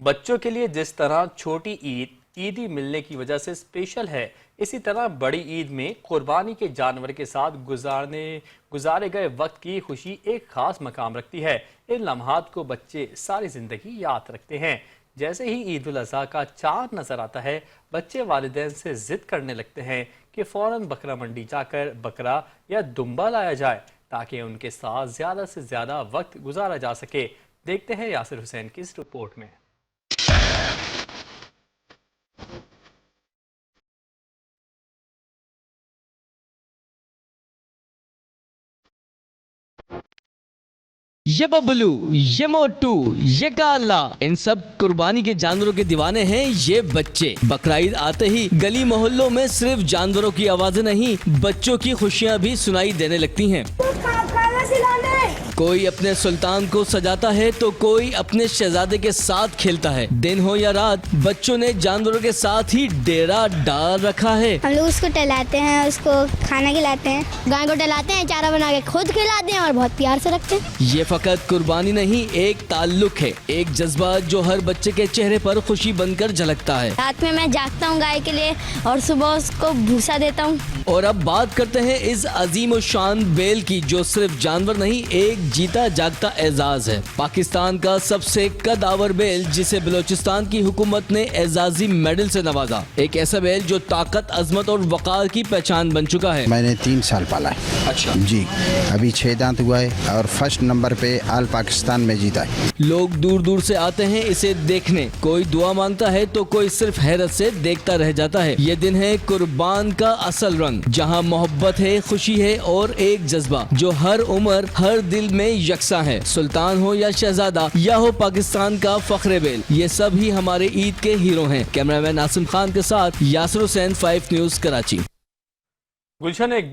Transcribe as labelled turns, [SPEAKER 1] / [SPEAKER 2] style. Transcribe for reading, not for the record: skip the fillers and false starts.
[SPEAKER 1] बच्चों के लिए जिस तरह छोटी ईद ईदी मिलने की वजह से स्पेशल है, इसी तरह बड़ी ईद में कुर्बानी के जानवर के साथ गुजारे गए वक्त की खुशी एक खास मकाम रखती है। इन लम्हात को बच्चे सारी जिंदगी याद रखते हैं। जैसे ही ईद उल अज़हा का चांद नजर आता है, बच्चे वालिदैन से जिद करने लगते हैं कि फौरन बकरा मंडी जाकर बकरा या दुम्बा लाया जाए ताकि उनके साथ ज्यादा से ज्यादा वक्त गुजारा जा सके। देखते हैं यासिर हुसैन की इस रिपोर्ट में।
[SPEAKER 2] ये बबलू, ये मोटू, ये काला, इन सब कुर्बानी के जानवरों के दीवाने हैं ये बच्चे। बकरा ईद आते ही गली मोहल्लों में सिर्फ जानवरों की आवाजें नहीं, बच्चों की खुशियां भी सुनाई देने लगती हैं। कोई अपने सुल्तान को सजाता है तो कोई अपने शहजादे के साथ खेलता है। दिन हो या रात, बच्चों ने जानवरों के साथ ही डेरा डाल रखा है।
[SPEAKER 3] हम लोग उसको टहलाते हैं, उसको खाना खिलाते हैं, गाय को टहलाते हैं, चारा बना के खुद खिलाते हैं और बहुत प्यार से रखते हैं।
[SPEAKER 2] ये फकत कुर्बानी नहीं, एक ताल्लुक है, एक जज्बा जो हर बच्चे के चेहरे पर खुशी बनकर झलकता है।
[SPEAKER 3] रात में मैं जागता हूँ गाय के लिए और सुबह उसको भूसा देता हूँ।
[SPEAKER 2] और अब बात करते हैं इस अजीम शान बेल की, जो सिर्फ जानवर नहीं, एक जीता जागता एजाज है। पाकिस्तान का सबसे कदावर बेल, जिसे बलोचिस्तान की हुकूमत ने एजाजी मेडल से नवाजा। एक ऐसा बेल जो ताकत, अजमत और वकार की पहचान बन चुका है।
[SPEAKER 4] मैंने 3 साल पाला है।
[SPEAKER 2] अच्छा
[SPEAKER 4] जी, अभी 6 दांत हुआ है और फर्स्ट नंबर पे आल पाकिस्तान में जीता है।
[SPEAKER 2] लोग दूर दूर से आते हैं इसे देखने। कोई दुआ मांगता है तो कोई सिर्फ हैरत से देखता रह जाता है। ये दिन है कुर्बान का असल रंग, जहाँ मोहब्बत है, खुशी है और एक जज्बा जो हर उम्र, हर दिल में यकसा है। सुल्तान हो या शहजादा या हो पाकिस्तान का फख्रे बेल, ये सब ही हमारे ईद के हीरो हैं। कैमरामैन आसिम खान के साथ यासिर हुसैन, 5 न्यूज़, कराची।
[SPEAKER 1] गुलशन एक